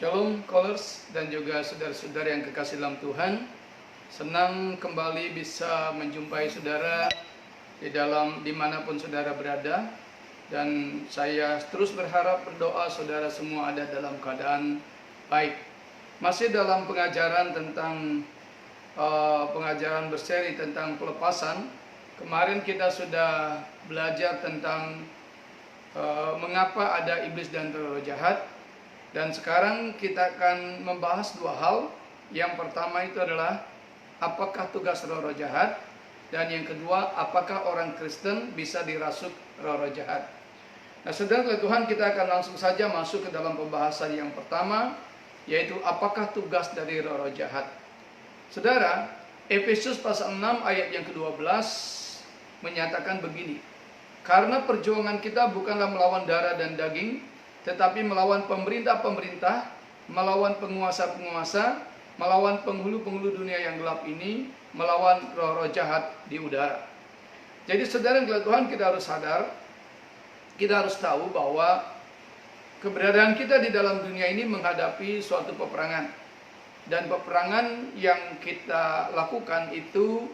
Shalom Callers dan juga saudara-saudara yang kekasih dalam Tuhan. Senang kembali bisa menjumpai saudara dimanapun saudara berada. Dan saya terus berdoa saudara semua ada dalam keadaan baik. Masih dalam pengajaran tentang pengajaran berseri tentang pelepasan. Kemarin kita sudah belajar tentang mengapa ada iblis dan roh jahat. Dan sekarang kita akan membahas dua hal. Yang pertama itu adalah apakah tugas roh-roh jahat, dan yang kedua apakah orang Kristen bisa dirasuk roh-roh jahat. Nah, saudara Tuhan, kita akan langsung saja masuk ke dalam pembahasan yang pertama, yaitu apakah tugas dari roh-roh jahat. Saudara, Efesus pasal 6 ayat yang ke-12 menyatakan begini: karena perjuangan kita bukanlah melawan darah dan daging, tetapi melawan pemerintah-pemerintah, melawan penguasa-penguasa, melawan penghulu-penghulu dunia yang gelap ini, melawan roh-roh jahat di udara. Jadi saudara yang Tuhan, kita harus sadar, kita harus tahu bahwa keberadaan kita di dalam dunia ini menghadapi suatu peperangan. Dan peperangan yang kita lakukan itu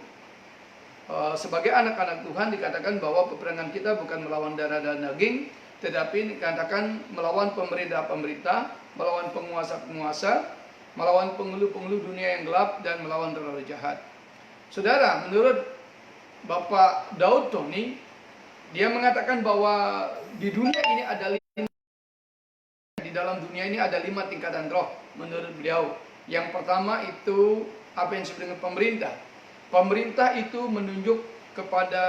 sebagai anak-anak Tuhan dikatakan bahwa peperangan kita bukan melawan darah dan daging, tetapi dikatakan melawan pemerintah-pemerintah, melawan penguasa-penguasa, melawan penghulu-penghulu dunia yang gelap, dan melawan roh-roh jahat. Saudara, menurut Bapak Daud Tony, dia mengatakan bahwa di dunia ini ada dalam dunia ini ada 5 tingkatan roh menurut beliau. Yang pertama itu apa yang disebut dengan pemerintah. Pemerintah itu menunjuk kepada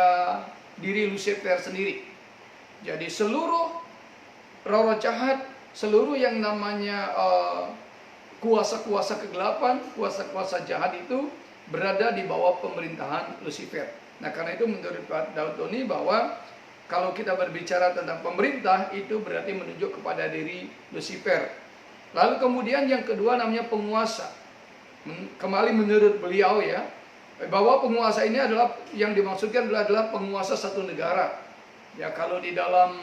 diri Lucifer sendiri. Jadi seluruh roh-roh jahat, seluruh yang namanya kuasa-kuasa kegelapan, kuasa-kuasa jahat itu berada di bawah pemerintahan Lucifer. Nah, karena itu menurut Pak Daud Tony bahwa kalau kita berbicara tentang pemerintah itu berarti menunjuk kepada diri Lucifer. Lalu kemudian yang kedua namanya penguasa. Kembali menurut beliau ya, bahwa penguasa ini adalah yang dimaksudkan adalah penguasa satu negara. Ya, kalau di dalam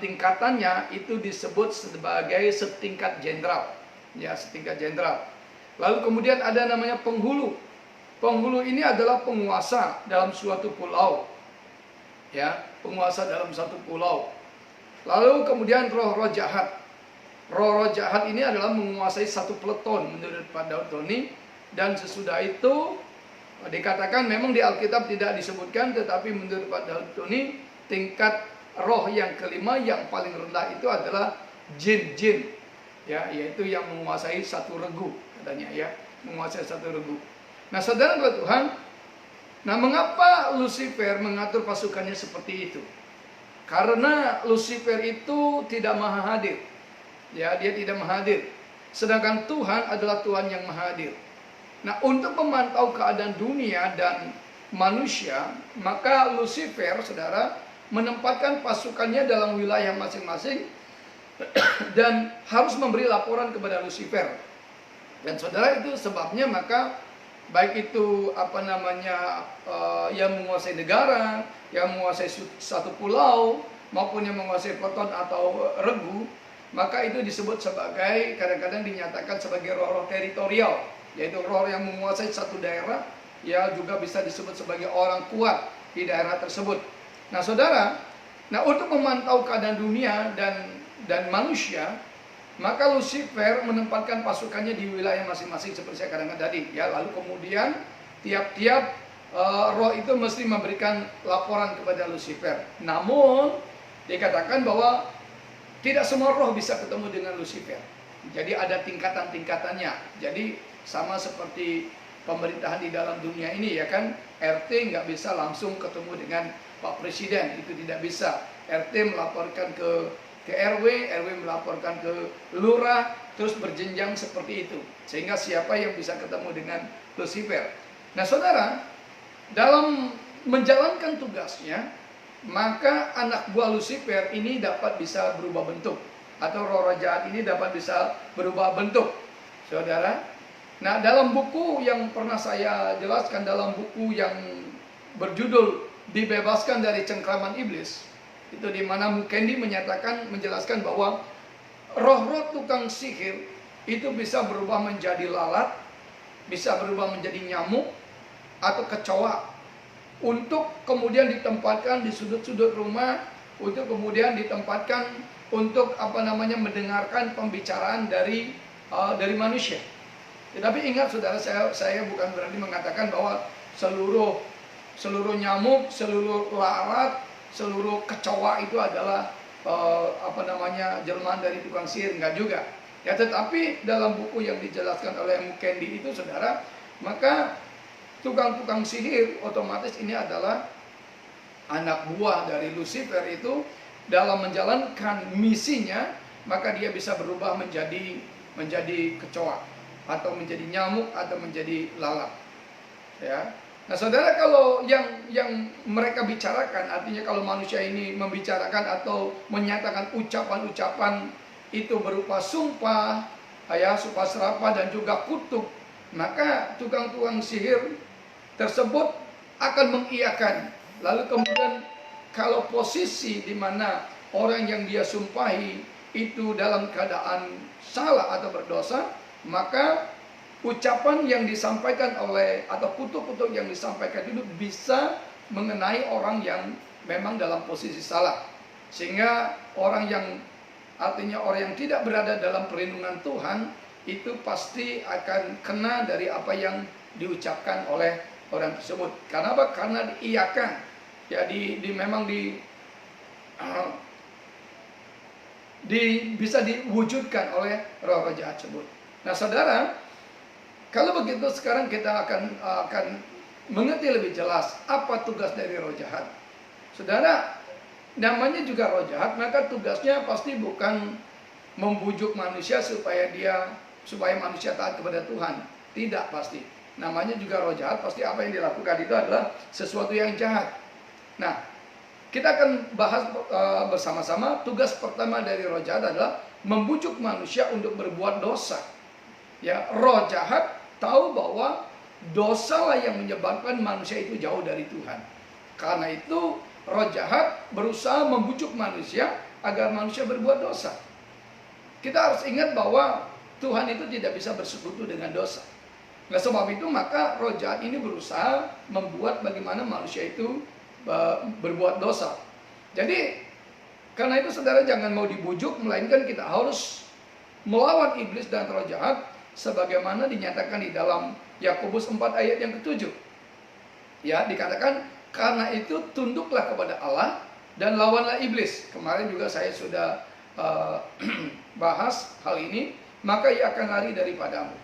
tingkatannya itu disebut sebagai setingkat jenderal. Ya, setingkat jenderal. Lalu kemudian ada namanya penghulu. Penghulu ini adalah penguasa dalam suatu pulau. Ya, penguasa dalam satu pulau. Lalu kemudian roh-roh jahat. Roh-roh jahat ini adalah menguasai satu peleton menurut Pak Daud Tony. Dan sesudah itu dikatakan memang di Alkitab tidak disebutkan, tetapi menurut Pak Daud Tony tingkat roh yang kelima yang paling rendah itu adalah jin-jin, ya, yaitu yang menguasai satu regu katanya, ya, menguasai satu regu. Nah, saudara Tuhan, nah mengapa Lucifer mengatur pasukannya seperti itu? Karena Lucifer itu tidak maha hadir, ya, dia tidak maha hadir. Sedangkan Tuhan adalah Tuhan yang maha hadir. Nah, untuk memantau keadaan dunia dan manusia, maka Lucifer, saudara, menempatkan pasukannya dalam wilayah masing-masing dan harus memberi laporan kepada Lucifer. Dan saudara, itu sebabnya maka baik itu yang menguasai negara, yang menguasai satu pulau, maupun yang menguasai peleton atau regu, maka itu disebut sebagai, kadang-kadang dinyatakan sebagai roh-roh teritorial, yaitu roh yang menguasai satu daerah, ya, juga bisa disebut sebagai orang kuat di daerah tersebut. Nah, saudara, untuk memantau keadaan dunia dan manusia, maka Lucifer menempatkan pasukannya di wilayah masing-masing seperti saya katakan tadi, ya. Lalu kemudian tiap-tiap roh itu mesti memberikan laporan kepada Lucifer. Namun dikatakan bahwa tidak semua roh bisa ketemu dengan Lucifer. Jadi ada tingkatan-tingkatannya. Jadi sama seperti pemerintahan di dalam dunia ini, ya kan, RT nggak bisa langsung ketemu dengan Pak Presiden, itu tidak bisa. RT melaporkan ke RW, RW melaporkan ke lurah, terus berjenjang seperti itu. Sehingga siapa yang bisa ketemu dengan Lucifer. Nah, saudara, dalam menjalankan tugasnya, maka anak buah Lucifer ini dapat bisa berubah bentuk, atau roh-roh jahat ini dapat bisa berubah bentuk, saudara. Nah, dalam buku yang pernah saya jelaskan, dalam buku yang berjudul Dibebaskan dari Cengkraman Iblis, itu di mana Mukendi menjelaskan bahwa roh-roh tukang sihir itu bisa berubah menjadi lalat, bisa berubah menjadi nyamuk atau kecoa, untuk kemudian ditempatkan di sudut-sudut rumah, untuk kemudian ditempatkan untuk mendengarkan pembicaraan dari manusia. Tetapi ingat saudara, saya bukan berarti mengatakan bahwa seluruh nyamuk, seluruh lalat, seluruh kecoa itu adalah jelmaan dari tukang sihir, enggak juga. Ya, tetapi dalam buku yang dijelaskan oleh Mukendi itu saudara, maka tukang-tukang sihir otomatis ini adalah anak buah dari Lucifer itu. Dalam menjalankan misinya, maka dia bisa berubah menjadi kecoa, atau menjadi nyamuk, atau menjadi lalat. Ya. Nah, saudara, kalau yang mereka bicarakan, artinya kalau manusia ini membicarakan atau menyatakan ucapan-ucapan itu berupa sumpah, sumpah serapah dan juga kutuk, maka tukang-tukang sihir tersebut akan mengiyakan. Lalu kemudian kalau posisi di mana orang yang dia sumpahi itu dalam keadaan salah atau berdosa, maka ucapan yang disampaikan atau kutuk-kutuk yang disampaikan itu bisa mengenai orang yang memang dalam posisi salah. Sehingga orang yang tidak berada dalam perlindungan Tuhan itu pasti akan kena dari apa yang diucapkan oleh orang tersebut. Karena apa? Karena diiyakan. Ya, bisa diwujudkan oleh roh-roh jahat tersebut. Nah, saudara, kalau begitu sekarang kita akan mengerti lebih jelas apa tugas dari roh jahat. Saudara, namanya juga roh jahat, maka tugasnya pasti bukan membujuk manusia supaya manusia taat kepada Tuhan. Tidak, pasti. Namanya juga roh jahat, pasti apa yang dilakukan itu adalah sesuatu yang jahat. Nah, kita akan bahas bersama-sama. Tugas pertama dari roh jahat adalah membujuk manusia untuk berbuat dosa. Ya, roh jahat tahu bahwa dosalah yang menyebabkan manusia itu jauh dari Tuhan. Karena itu roh jahat berusaha membujuk manusia agar manusia berbuat dosa. Kita harus ingat bahwa Tuhan itu tidak bisa bersekutu dengan dosa. Nah, sebab itu maka roh jahat ini berusaha membuat bagaimana manusia itu berbuat dosa. Jadi karena itu saudara, jangan mau dibujuk, melainkan kita harus melawan iblis dan roh jahat sebagaimana dinyatakan di dalam Yakobus 4 ayat yang ke-7. Ya, dikatakan karena itu tunduklah kepada Allah dan lawanlah iblis. Kemarin juga saya sudah bahas hal ini, maka ia akan lari daripadamu.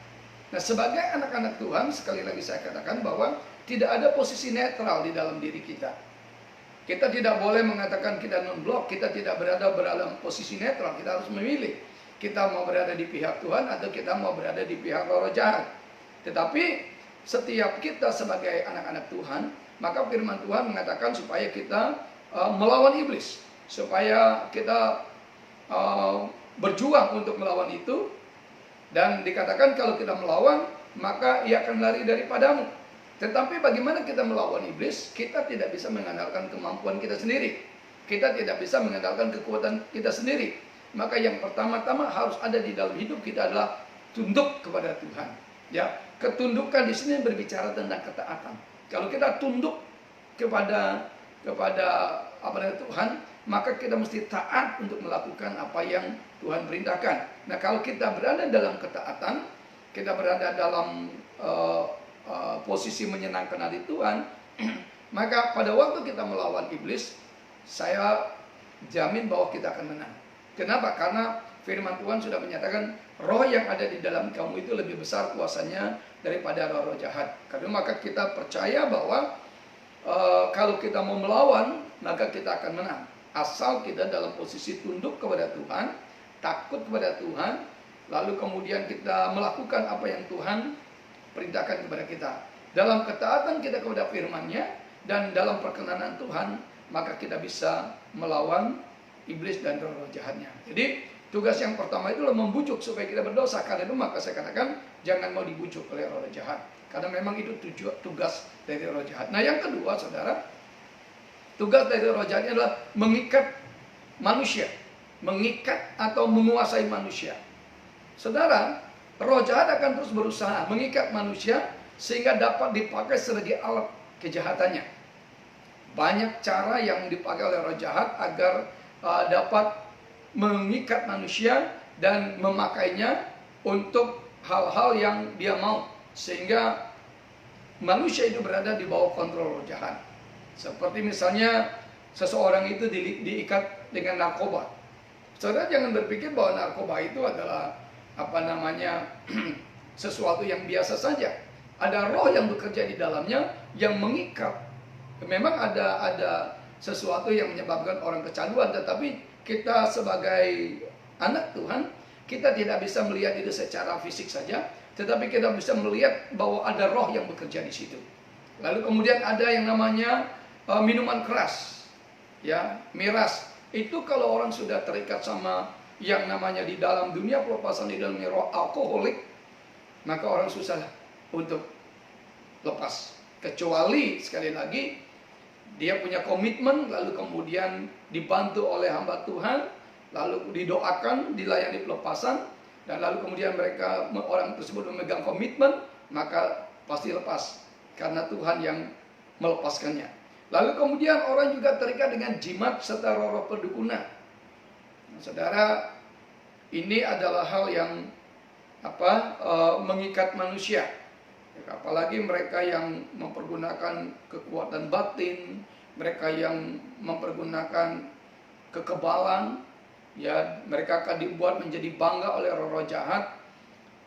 Nah, sebagai anak-anak Tuhan, sekali lagi saya katakan bahwa tidak ada posisi netral di dalam diri kita. Kita tidak boleh mengatakan kita non-blok, kita tidak berada dalam posisi netral, kita harus memilih. Kita mau berada di pihak Tuhan atau kita mau berada di pihak roh jahat. Tetapi setiap kita sebagai anak-anak Tuhan, maka firman Tuhan mengatakan supaya kita melawan iblis, supaya kita berjuang untuk melawan itu. Dan dikatakan kalau kita melawan, maka ia akan lari daripadamu. Tetapi bagaimana kita melawan iblis? Kita tidak bisa mengandalkan kemampuan kita sendiri. Kita tidak bisa mengandalkan kekuatan kita sendiri. Maka yang pertama-tama harus ada di dalam hidup kita adalah tunduk kepada Tuhan. Ya, ketundukan di sini berbicara tentang ketaatan. Kalau kita tunduk kepada Tuhan, maka kita mesti taat untuk melakukan apa yang Tuhan perintahkan. Nah, kalau kita berada dalam ketaatan, kita berada dalam posisi menyenangkan hati Tuhan, maka pada waktu kita melawan iblis, saya jamin bahwa kita akan menang. Kenapa? Karena firman Tuhan sudah menyatakan roh yang ada di dalam kamu itu lebih besar kuasanya daripada roh-roh jahat. Karena maka kita percaya bahwa kalau kita mau melawan, maka kita akan menang. Asal kita dalam posisi tunduk kepada Tuhan, takut kepada Tuhan, lalu kemudian kita melakukan apa yang Tuhan perintahkan kepada kita. Dalam ketaatan kita kepada firman-Nya dan dalam perkenanan Tuhan, maka kita bisa melawan iblis dan roh-roh jahatnya. Jadi tugas yang pertama itu adalah membujuk supaya kita berdosa. Karena itu maka saya katakan jangan mau dibujuk oleh roh jahat. Karena memang itu tugas dari roh jahat. Nah, yang kedua saudara, tugas dari roh jahatnya adalah mengikat manusia. mengikat atau menguasai manusia. Saudara, roh jahat akan terus berusaha mengikat manusia sehingga dapat dipakai sebagai alat kejahatannya. Banyak cara yang dipakai oleh roh jahat agar dapat mengikat manusia dan memakainya untuk hal-hal yang dia mau, sehingga manusia itu berada di bawah kontrol roh jahat. Seperti misalnya seseorang itu diikat dengan narkoba. Saudara jangan berpikir bahwa narkoba itu adalah sesuatu yang biasa saja. Ada roh yang bekerja di dalamnya yang mengikat. Memang ada sesuatu yang menyebabkan orang kecanduan, tetapi kita sebagai anak Tuhan, kita tidak bisa melihat itu secara fisik saja, tetapi kita bisa melihat bahwa ada roh yang bekerja di situ. Lalu kemudian ada yang namanya minuman keras, ya, miras. Itu kalau orang sudah terikat sama yang namanya di dalam dunia pelepasan, di dalam roh alkoholik, maka orang susah untuk lepas. Kecuali sekali lagi dia punya komitmen, lalu kemudian dibantu oleh hamba Tuhan, lalu didoakan, dilayani pelepasan, dan lalu kemudian orang tersebut memegang komitmen, maka pasti lepas karena Tuhan yang melepaskannya. Lalu kemudian orang juga terikat dengan jimat serta roh-roh perdukunan. Saudara, ini adalah hal yang mengikat manusia. Apalagi mereka yang mempergunakan kekuatan batin, mereka yang mempergunakan kekebalan, ya, mereka akan dibuat menjadi bangga oleh roh-roh jahat,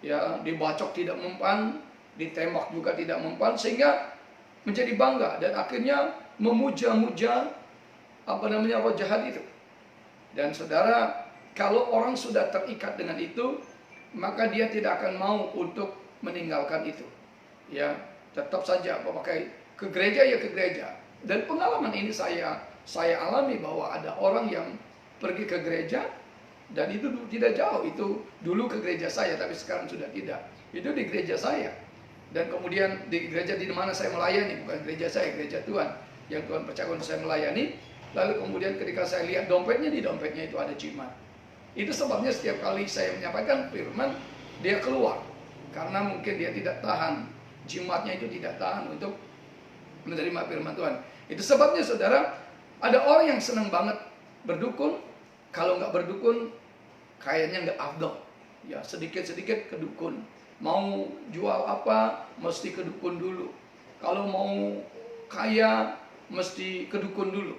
ya, dibacok tidak mempan, ditembak juga tidak mempan, sehingga menjadi bangga dan akhirnya memuja-muja roh jahat itu. Dan saudara, kalau orang sudah terikat dengan itu, maka dia tidak akan mau untuk meninggalkan itu. Ya, tetap saja memakai ke gereja ya ke gereja. Dan pengalaman ini saya alami bahwa ada orang yang pergi ke gereja dan itu tidak jauh, itu dulu ke gereja saya tapi sekarang sudah tidak. Itu di gereja saya. Dan kemudian di gereja di mana saya melayani, bukan gereja saya, gereja Tuhan yang Tuhan percayakan saya melayani. Lalu kemudian ketika saya lihat dompetnya, di dompetnya itu ada jimat. Itu sebabnya setiap kali saya menyampaikan firman, dia keluar. Karena mungkin dia tidak tahan, jimatnya itu tidak tahan untuk menerima firman Tuhan. Itu sebabnya saudara, ada orang yang senang banget berdukun. Kalau nggak berdukun, kayaknya nggak afdol. Ya, sedikit-sedikit ke dukun. Mau jual apa, mesti ke dukun dulu. Kalau mau kaya, mesti ke dukun dulu.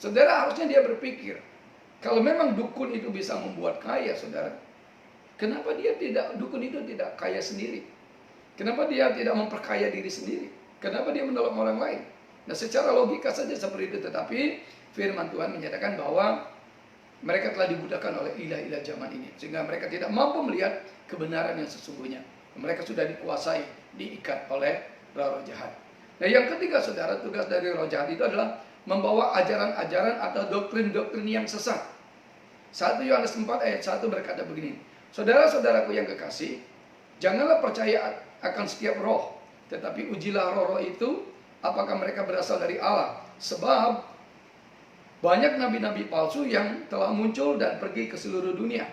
Saudara, harusnya dia berpikir, kalau memang dukun itu bisa membuat kaya, saudara, kenapa dukun itu tidak kaya sendiri? Kenapa dia tidak memperkaya diri sendiri? Kenapa dia menolong orang lain? Nah, secara logika saja seperti itu, tetapi firman Tuhan menyatakan bahwa mereka telah dibudakkan oleh ilah-ilah zaman ini, sehingga mereka tidak mampu melihat kebenaran yang sesungguhnya. Mereka sudah dikuasai, diikat oleh roh jahat. Nah, yang ketiga saudara, tugas dari roh jahat itu adalah membawa ajaran-ajaran atau doktrin-doktrin yang sesat. 1 Yohanes 4 ayat 1 berkata begini, saudara-saudaraku yang kekasih, janganlah percaya akan setiap roh, tetapi ujilah roh-roh itu, apakah mereka berasal dari Allah. Sebab banyak nabi-nabi palsu yang telah muncul dan pergi ke seluruh dunia.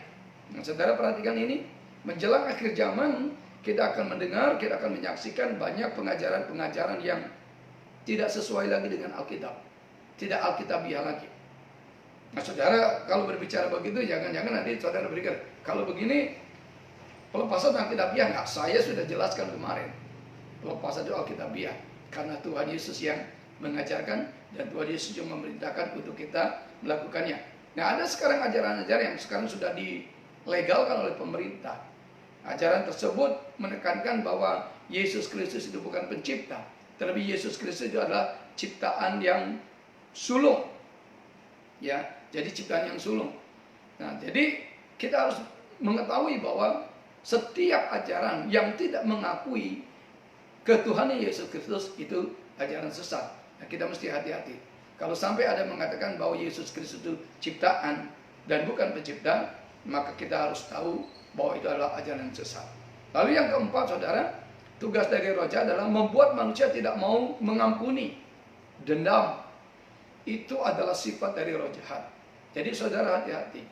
Nah, saudara perhatikan ini, menjelang akhir zaman, kita akan mendengar, kita akan menyaksikan banyak pengajaran-pengajaran yang tidak sesuai lagi dengan Alkitab. Tidak Alkitabiah lagi. Nah, saudara, kalau berbicara begitu, jangan-jangan nanti saudara berpikir, kalau begini, pelepasan Alkitabiah enggak? Saya sudah jelaskan kemarin. Pelepasan itu Alkitabiah. Karena Tuhan Yesus yang mengajarkan, dan Tuhan Yesus yang memerintahkan untuk kita melakukannya. Nah, ada sekarang ajaran-ajaran yang sekarang sudah dilegalkan oleh pemerintah. Ajaran tersebut menekankan bahwa Yesus Kristus itu bukan pencipta, tetapi Yesus Kristus itu adalah ciptaan yang sulung. Ya, jadi ciptaan yang sulung. Nah, jadi kita harus mengetahui bahwa setiap ajaran yang tidak mengakui ketuhanan Yesus Kristus itu ajaran sesat. Nah, kita mesti hati-hati. Kalau sampai ada mengatakan bahwa Yesus Kristus itu ciptaan dan bukan pencipta, maka kita harus tahu bahwa itu adalah ajaran sesat. Lalu yang keempat, saudara, tugas dari roh jahat adalah membuat manusia tidak mau mengampuni. Dendam itu adalah sifat dari roh jahat. Jadi saudara hati-hati.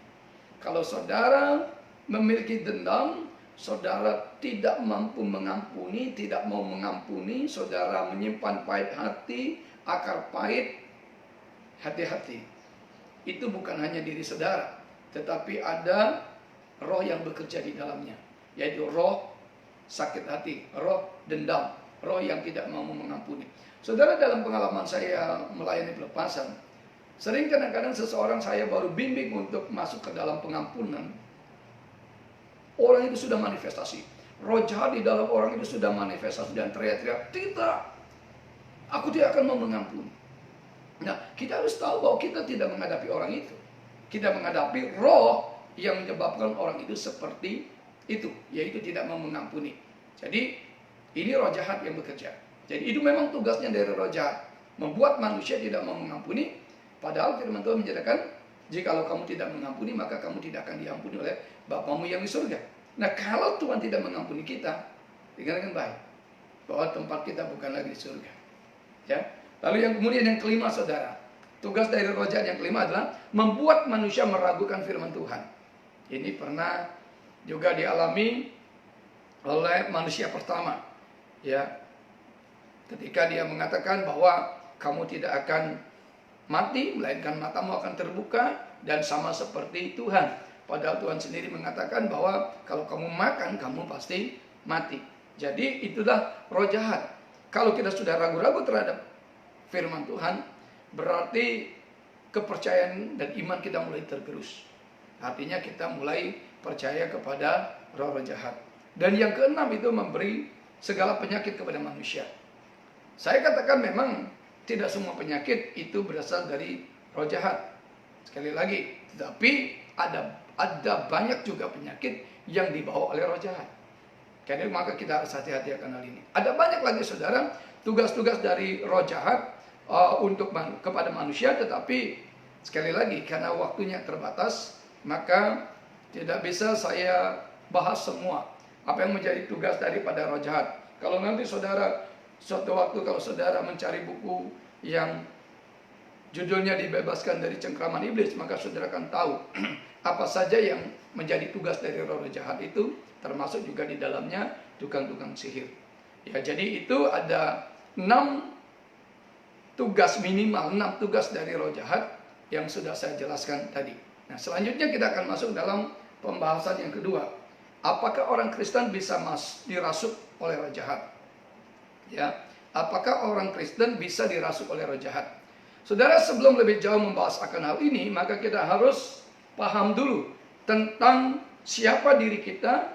Kalau saudara memiliki dendam, saudara tidak mampu mengampuni, tidak mau mengampuni, saudara menyimpan pahit hati, akar pahit, hati-hati. Itu bukan hanya diri saudara, tetapi ada roh yang bekerja di dalamnya, yaitu roh sakit hati, roh dendam, roh yang tidak mau mengampuni. Saudara, dalam pengalaman saya melayani pelepasan, sering kadang-kadang seseorang saya baru bimbing untuk masuk ke dalam pengampunan, orang itu sudah manifestasi. Roh jahat di dalam orang itu sudah manifestasi dan teriak-teriak, tidak, aku tidak akan mau mengampuni. Nah, kita harus tahu bahwa kita tidak menghadapi orang itu. Kita menghadapi roh yang menyebabkan orang itu seperti itu, yaitu tidak mau mengampuni. Jadi, ini roh jahat yang bekerja. Jadi, itu memang tugasnya dari roh jahat, membuat manusia tidak mau mengampuni. Padahal firman Tuhan menyatakan, jikalau kamu tidak mengampuni, maka kamu tidak akan diampuni oleh Bapamu yang di surga. Nah, kalau Tuhan tidak mengampuni kita, dengarkan baik, bahwa tempat kita bukan lagi di surga. Ya. Lalu yang kemudian yang kelima, saudara, tugas dari roh jahat yang kelima adalah membuat manusia meragukan firman Tuhan. Ini pernah juga dialami oleh manusia pertama, ya, ketika dia mengatakan bahwa kamu tidak akan mati, melainkan matamu akan terbuka dan sama seperti Tuhan. Padahal Tuhan sendiri mengatakan bahwa kalau kamu makan, kamu pasti mati. Jadi itulah roh jahat. Kalau kita sudah ragu-ragu terhadap firman Tuhan, berarti kepercayaan dan iman kita mulai tergerus. Artinya kita mulai percaya kepada roh-roh jahat. Dan yang keenam itu memberi segala penyakit kepada manusia. Saya katakan memang tidak semua penyakit itu berasal dari roh jahat. Sekali lagi, tetapi ada banyak juga penyakit yang dibawa oleh roh jahat. Karena maka kita harus hati-hati akan hal ini. Ada banyak lagi, saudara, tugas-tugas dari roh jahat kepada manusia, tetapi sekali lagi karena waktunya terbatas, maka tidak bisa saya bahas semua apa yang menjadi tugas daripada roh jahat. Kalau nanti saudara suatu waktu kalau saudara mencari buku yang judulnya dibebaskan dari cengkraman iblis, maka saudara akan tahu apa saja yang menjadi tugas dari roh jahat itu, termasuk juga di dalamnya tukang-tukang sihir. Ya, jadi itu ada 6 tugas minimal, 6 tugas dari roh jahat yang sudah saya jelaskan tadi. Nah, selanjutnya kita akan masuk dalam pembahasan yang kedua. Apakah orang Kristen bisa dirasuk oleh roh jahat? Ya, apakah orang Kristen bisa dirasuk oleh roh jahat? Saudara, sebelum lebih jauh membahas akan hal ini, maka kita harus paham dulu tentang siapa diri kita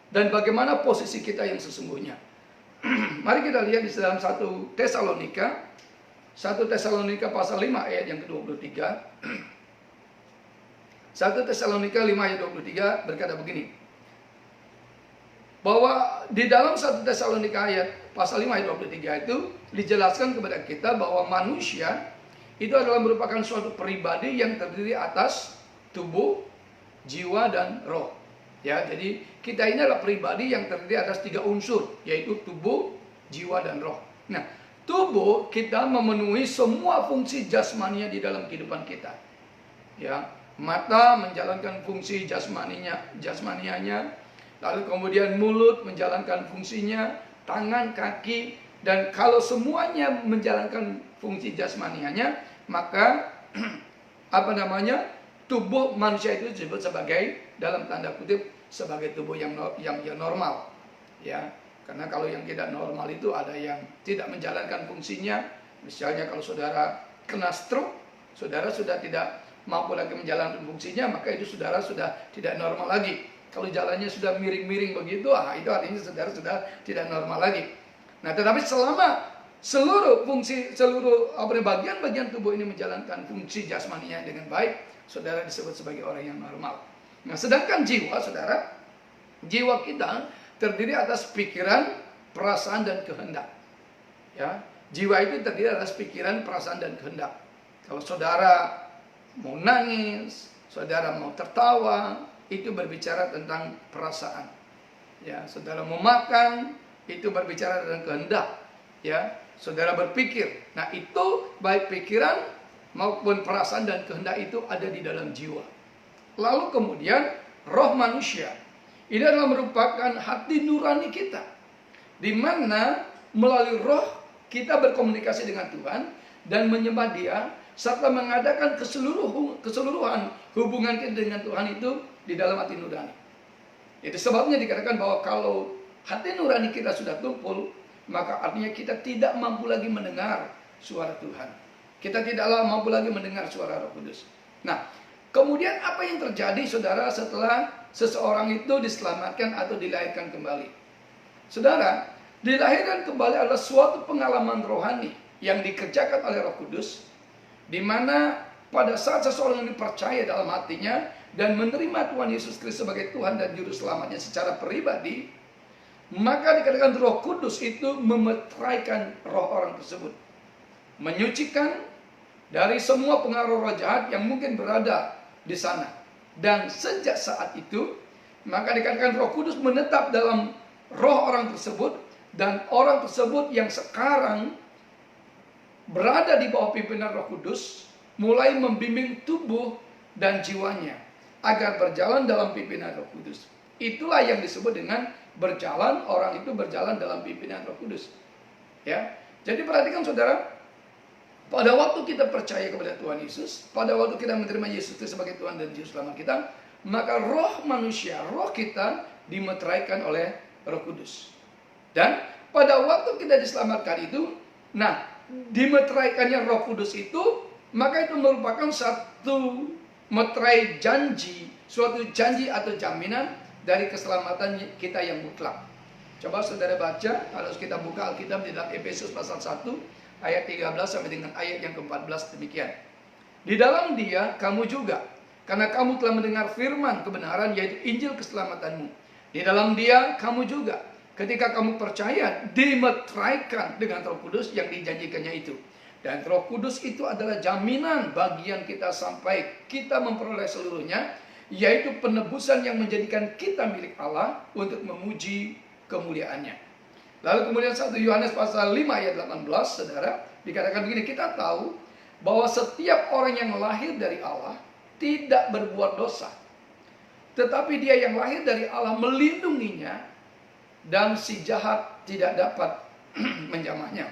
dan bagaimana posisi kita yang sesungguhnya. Mari kita lihat di dalam 1 Tesalonika pasal 5 ayat yang ke-23. 1 Tesalonika 5 ayat 23 berkata begini, bahwa di dalam 1 Tesalonika ayat pasal 5 ayat 23 itu dijelaskan kepada kita bahwa manusia itu adalah merupakan suatu pribadi yang terdiri atas tubuh, jiwa, dan roh. Ya, jadi kita ini adalah pribadi yang terdiri atas 3 unsur, yaitu tubuh, jiwa, dan roh. Nah, tubuh kita memenuhi semua fungsi jasmaninya di dalam kehidupan kita. Ya, mata menjalankan fungsi jasmanianya, lalu kemudian mulut menjalankan fungsinya, tangan, kaki, dan kalau semuanya menjalankan fungsi jasmanianya, maka tubuh manusia itu disebut sebagai, dalam tanda kutip, sebagai tubuh yang normal. Ya, karena kalau yang tidak normal itu ada yang tidak menjalankan fungsinya. Misalnya kalau saudara kena stroke, saudara sudah tidak mampu lagi menjalankan fungsinya, maka itu saudara sudah tidak normal lagi. Kalau jalannya sudah miring-miring begitu, itu artinya saudara sudah tidak normal lagi. Nah, tetapi selama seluruh bagian-bagian tubuh ini menjalankan fungsi jasmaninya dengan baik, saudara disebut sebagai orang yang normal. Nah, sedangkan jiwa, saudara, jiwa kita terdiri atas pikiran, perasaan, dan kehendak. Ya, jiwa itu terdiri atas pikiran, perasaan, dan kehendak. Kalau saudara mau nangis, saudara mau tertawa, itu berbicara tentang perasaan. Ya, saudara mau makan, itu berbicara tentang kehendak. Ya, saudara berpikir. Nah, itu baik pikiran maupun perasaan dan kehendak itu ada di dalam jiwa. Lalu kemudian roh manusia. Ini adalah merupakan hati nurani kita, di mana melalui roh kita berkomunikasi dengan Tuhan dan menyembah Dia, serta mengadakan keseluruhan hubungan kita dengan Tuhan itu di dalam hati nurani. Itu sebabnya dikatakan bahwa kalau hati nurani kita sudah tumpul, maka artinya kita tidak mampu lagi mendengar suara Tuhan. Kita tidaklah mampu lagi mendengar suara Roh Kudus. Nah, kemudian apa yang terjadi, saudara, setelah seseorang itu diselamatkan atau dilahirkan kembali? Saudara, dilahirkan kembali adalah suatu pengalaman rohani yang dikerjakan oleh Roh Kudus, di mana pada saat seseorang ini percaya dalam hatinya dan menerima Tuhan Yesus Kristus sebagai Tuhan dan Juru Selamatnya secara pribadi, maka dikatakan Roh Kudus itu memeteraikan roh orang tersebut, menyucikan dari semua pengaruh roh jahat yang mungkin berada di sana. Dan sejak saat itu, maka dikatakan Roh Kudus menetap dalam roh orang tersebut, dan orang tersebut yang sekarang berada di bawah pimpinan Roh Kudus mulai membimbing tubuh dan jiwanya agar berjalan dalam pimpinan Roh Kudus. Itulah yang disebut dengan berjalan, orang itu berjalan dalam pimpinan Roh Kudus. Ya. Jadi perhatikan saudara, pada waktu kita percaya kepada Tuhan Yesus, pada waktu kita menerima Yesus Kristus sebagai Tuhan dan Juru Selamat kita, maka roh manusia, roh kita dimeteraikan oleh Roh Kudus. Dan pada waktu kita diselamatkan itu, nah, dimeteraikannya Roh Kudus itu, maka itu merupakan satu meterai janji, suatu janji atau jaminan dari keselamatan kita yang mutlak. Coba saudara baca, harus kita buka Alkitab di dalam Efesus pasal 1 ayat 13 sampai dengan ayat yang ke-14 demikian. Di dalam Dia kamu juga, karena kamu telah mendengar firman kebenaran, yaitu Injil keselamatanmu. Di dalam Dia kamu juga, ketika kamu percaya, dimeteraikan dengan Roh Kudus yang dijanjikannya itu. Dan Roh Kudus itu adalah jaminan bagian kita sampai kita memperoleh seluruhnya, yaitu penebusan yang menjadikan kita milik Allah untuk memuji kemuliaannya. Lalu kemudian 1 Yohanes pasal 5 ayat 18, saudara, dikatakan begini, kita tahu bahwa setiap orang yang lahir dari Allah tidak berbuat dosa. Tetapi dia yang lahir dari Allah melindunginya, dan si jahat tidak dapat menjamahnya.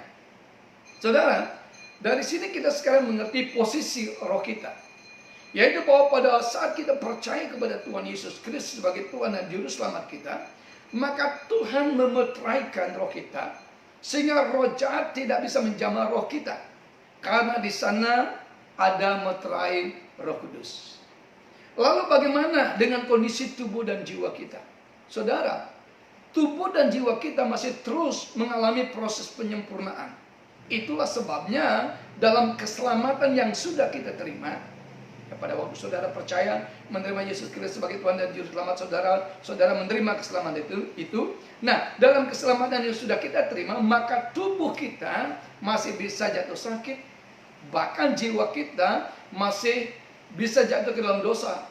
Saudara, dari sini kita sekarang mengerti posisi roh kita, yaitu bahwa pada saat kita percaya kepada Tuhan Yesus Kristus sebagai Tuhan dan Juru Selamat kita, maka Tuhan memeteraikan roh kita, sehingga roh jahat tidak bisa menjamah roh kita, karena di sana ada meterai Roh Kudus. Lalu bagaimana dengan kondisi tubuh dan jiwa kita? Saudara, tubuh dan jiwa kita masih terus mengalami proses penyempurnaan. Itulah sebabnya dalam keselamatan yang sudah kita terima, pada waktu saudara percaya menerima Yesus Kristus sebagai Tuhan dan Juru Selamat saudara menerima keselamatan itu. Nah, dalam keselamatan yang sudah kita terima, maka tubuh kita masih bisa jatuh sakit, bahkan jiwa kita masih bisa jatuh ke dalam dosa.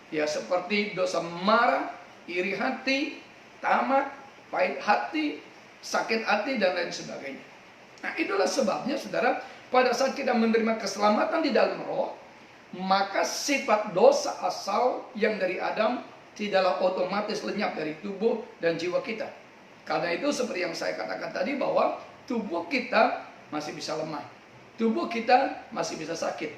Ya, seperti dosa marah, iri hati, tamak, pahit hati, sakit hati, dan lain sebagainya. Nah, itulah sebabnya saudara, pada saat kita menerima keselamatan di dalam roh, maka sifat dosa asal yang dari Adam tidaklah otomatis lenyap dari tubuh dan jiwa kita. Karena itu seperti yang saya katakan tadi, bahwa tubuh kita masih bisa lemah, tubuh kita masih bisa sakit,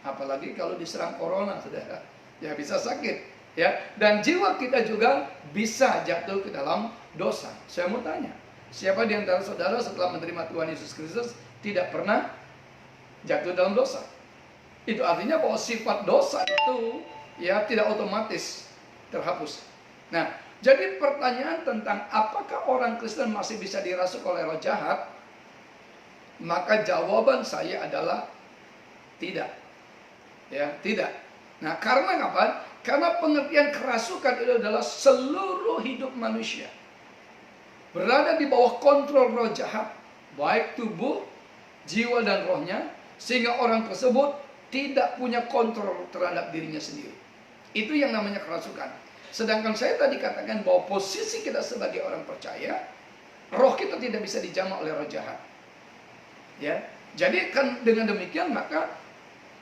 apalagi kalau diserang corona, saudara, ya bisa sakit, ya. Dan jiwa kita juga bisa jatuh ke dalam dosa. Saya mau tanya, siapa di antara saudara setelah menerima Tuhan Yesus Kristus tidak pernah jatuh dalam dosa? Itu artinya bahwa sifat dosa itu ya tidak otomatis terhapus. Nah, jadi pertanyaan tentang apakah orang Kristen masih bisa dirasuk oleh roh jahat, maka jawaban saya adalah tidak. Ya, tidak. Nah, karena apa? Karena pengertian kerasukan itu adalah seluruh hidup manusia berada di bawah kontrol roh jahat, baik tubuh, jiwa, dan rohnya, sehingga orang tersebut tidak punya kontrol terhadap dirinya sendiri. Itu yang namanya kerasukan. Sedangkan saya tadi katakan bahwa posisi kita sebagai orang percaya, roh kita tidak bisa dijamah oleh roh jahat. Ya, jadi kan dengan demikian maka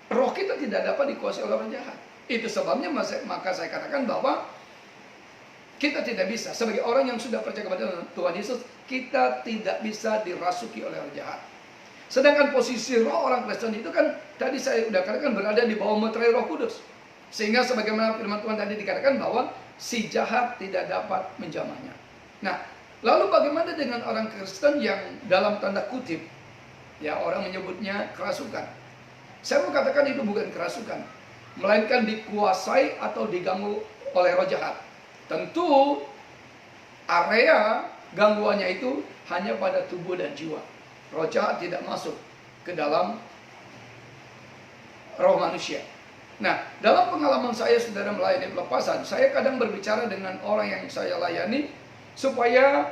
roh kita tidak dapat dikuasai oleh roh jahat. Itu sebabnya maka saya katakan bahwa kita tidak bisa, sebagai orang yang sudah percaya kepada Tuhan Yesus, kita tidak bisa dirasuki oleh roh jahat. Sedangkan posisi roh orang Kristen itu kan, tadi saya sudah katakan berada di bawah meterai Roh Kudus. Sehingga sebagaimana firman Tuhan tadi dikatakan bahwa si jahat tidak dapat menjamahnya. Nah, lalu bagaimana dengan orang Kristen yang dalam tanda kutip, ya orang menyebutnya kerasukan. Saya mau katakan itu bukan kerasukan, melainkan dikuasai atau diganggu oleh roh jahat. Tentu area gangguannya itu hanya pada tubuh dan jiwa. Roh jahat tidak masuk ke dalam roh manusia. Nah, dalam pengalaman saya saudara melayani pelepasan, saya kadang berbicara dengan orang yang saya layani supaya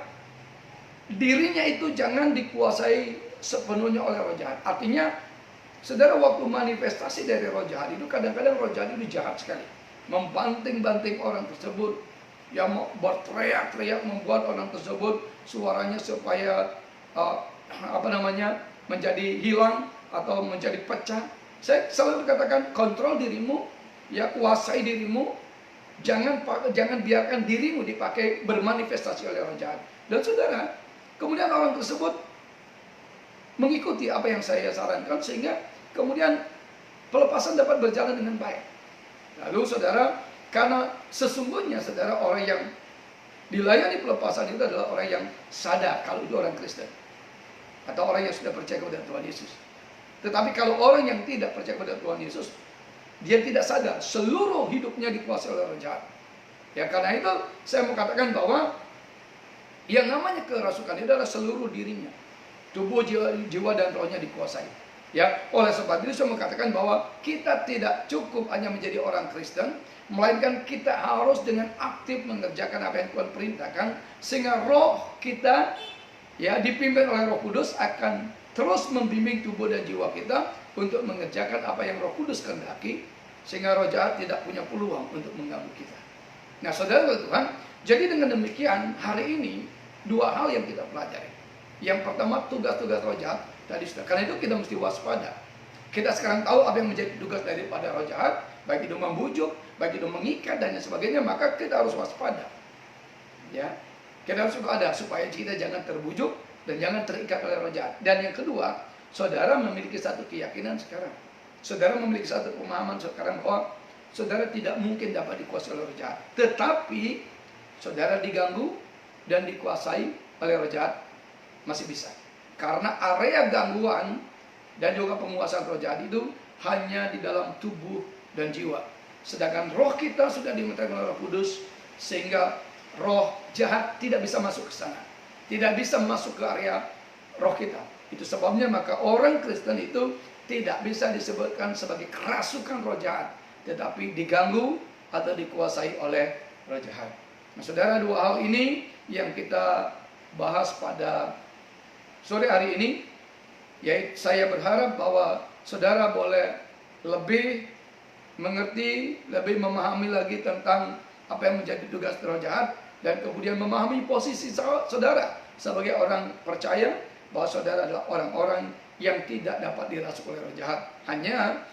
dirinya itu jangan dikuasai sepenuhnya oleh roh jahat. Artinya, saudara, waktu manifestasi dari roh jahat itu kadang-kadang roh jahat itu jahat sekali, membanting-banting orang tersebut, yang berteriak-teriak membuat orang tersebut suaranya supaya menjadi hilang atau menjadi pecah. Saya selalu katakan, kontrol dirimu, ya, kuasai dirimu, jangan biarkan dirimu dipakai bermanifestasi oleh roh jahat. Dan saudara, kemudian orang tersebut mengikuti apa yang saya sarankan, sehingga kemudian pelepasan dapat berjalan dengan baik. Lalu saudara, karena sesungguhnya saudara, orang yang dilayani pelepasan itu adalah orang yang sadar kalau itu orang Kristen, atau orang yang sudah percaya kepada Tuhan Yesus. Tetapi kalau orang yang tidak percaya kepada Tuhan Yesus, dia tidak sadar seluruh hidupnya dikuasai oleh roh jahat. Ya, karena itu saya mau katakan bahwa yang namanya kerasukan itu adalah seluruh dirinya, tubuh, jiwa dan rohnya dikuasai. Ya, oleh sebab itu saya mau katakan bahwa kita tidak cukup hanya menjadi orang Kristen, melainkan kita harus dengan aktif mengerjakan apa yang Tuhan perintahkan, sehingga roh kita, ya, dipimpin oleh Roh Kudus akan terus membimbing tubuh dan jiwa kita untuk mengerjakan apa yang Roh Kudus kehendaki, sehingga roh jahat tidak punya peluang untuk mengganggu kita. Nah, saudara Tuhan, jadi dengan demikian hari ini dua hal yang kita pelajari. Yang pertama, tugas-tugas roh jahat tadi sudah. Karena itu kita mesti waspada. Kita sekarang tahu apa yang menjadi tugas daripada roh jahat, baik itu membujuk, baik itu mengikat dan sebagainya, maka kita harus waspada. Ya, kita harus waspada supaya kita jangan terbujuk dan jangan terikat oleh roh jahat. Dan yang kedua, saudara memiliki satu keyakinan sekarang. Saudara memiliki satu pemahaman sekarang bahwa saudara tidak mungkin dapat dikuasai oleh roh jahat. Tetapi saudara diganggu dan dikuasai oleh roh jahat masih bisa. Karena area gangguan dan juga penguasaan roh jahat itu hanya di dalam tubuh dan jiwa. Sedangkan roh kita sudah dimeteraikan oleh Roh Kudus, sehingga roh jahat tidak bisa masuk ke sana, tidak bisa masuk ke area roh kita. Itu sebabnya maka orang Kristen itu tidak bisa disebutkan sebagai kerasukan roh jahat, tetapi diganggu atau dikuasai oleh roh jahat. Nah, saudara, dua hal ini yang kita bahas pada sore hari ini. Yaitu saya berharap bahwa saudara boleh lebih mengerti, lebih memahami lagi tentang apa yang menjadi tugas roh jahat, dan kemudian memahami posisi saudara sebagai orang percaya, bahwa saudara adalah orang-orang yang tidak dapat dirasuk oleh roh jahat. Hanya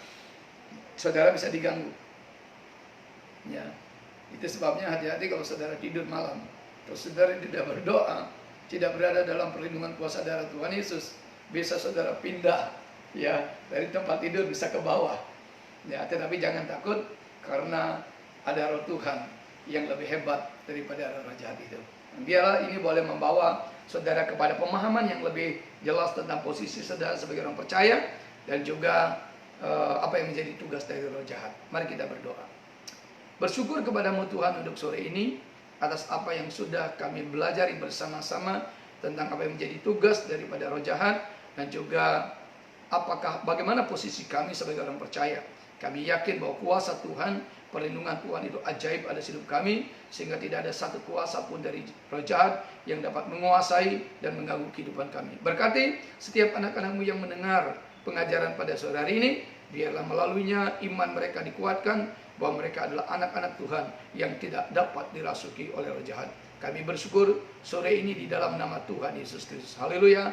saudara bisa diganggu. Ya, itu sebabnya hati-hati kalau saudara tidur malam, terus saudara tidak berdoa, tidak berada dalam perlindungan kuasa darah Tuhan Yesus, bisa saudara pindah, ya, dari tempat tidur bisa ke bawah. Ya, tetapi jangan takut, karena ada roh Tuhan yang lebih hebat daripada roh jahat itu. Biarlah ini boleh membawa saudara kepada pemahaman yang lebih jelas tentang posisi saudara sebagai orang percaya, dan juga apa yang menjadi tugas dari roh jahat. Mari kita berdoa. Bersyukur kepadamu Tuhan untuk sore ini, atas apa yang sudah kami belajar bersama-sama tentang apa yang menjadi tugas daripada roh jahat, dan juga bagaimana posisi kami sebagai orang percaya. Kami yakin bahwa kuasa Tuhan, perlindungan Tuhan itu ajaib ada di hidup kami, sehingga tidak ada satu kuasa pun dari roh jahat yang dapat menguasai dan mengganggu kehidupan kami. Berkati setiap anak-anakmu yang mendengar pengajaran pada sore hari ini, biarlah melaluinya iman mereka dikuatkan, bahwa mereka adalah anak-anak Tuhan yang tidak dapat dirasuki oleh roh jahat. Kami bersyukur sore ini di dalam nama Tuhan Yesus Kristus. Haleluya.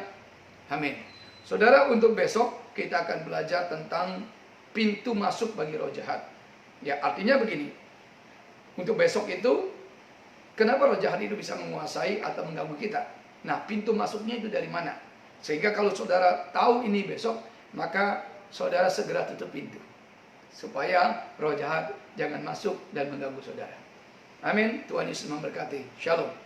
Amin. Saudara, untuk besok kita akan belajar tentang pintu masuk bagi roh jahat. Ya, artinya begini. Untuk besok itu, kenapa roh jahat itu bisa menguasai atau mengganggu kita? Nah, pintu masuknya itu dari mana? Sehingga kalau saudara tahu ini besok, maka saudara segera tutup pintu. Supaya roh jahat jangan masuk dan mengganggu saudara. Amin. Tuhan Yesus memberkati. Shalom.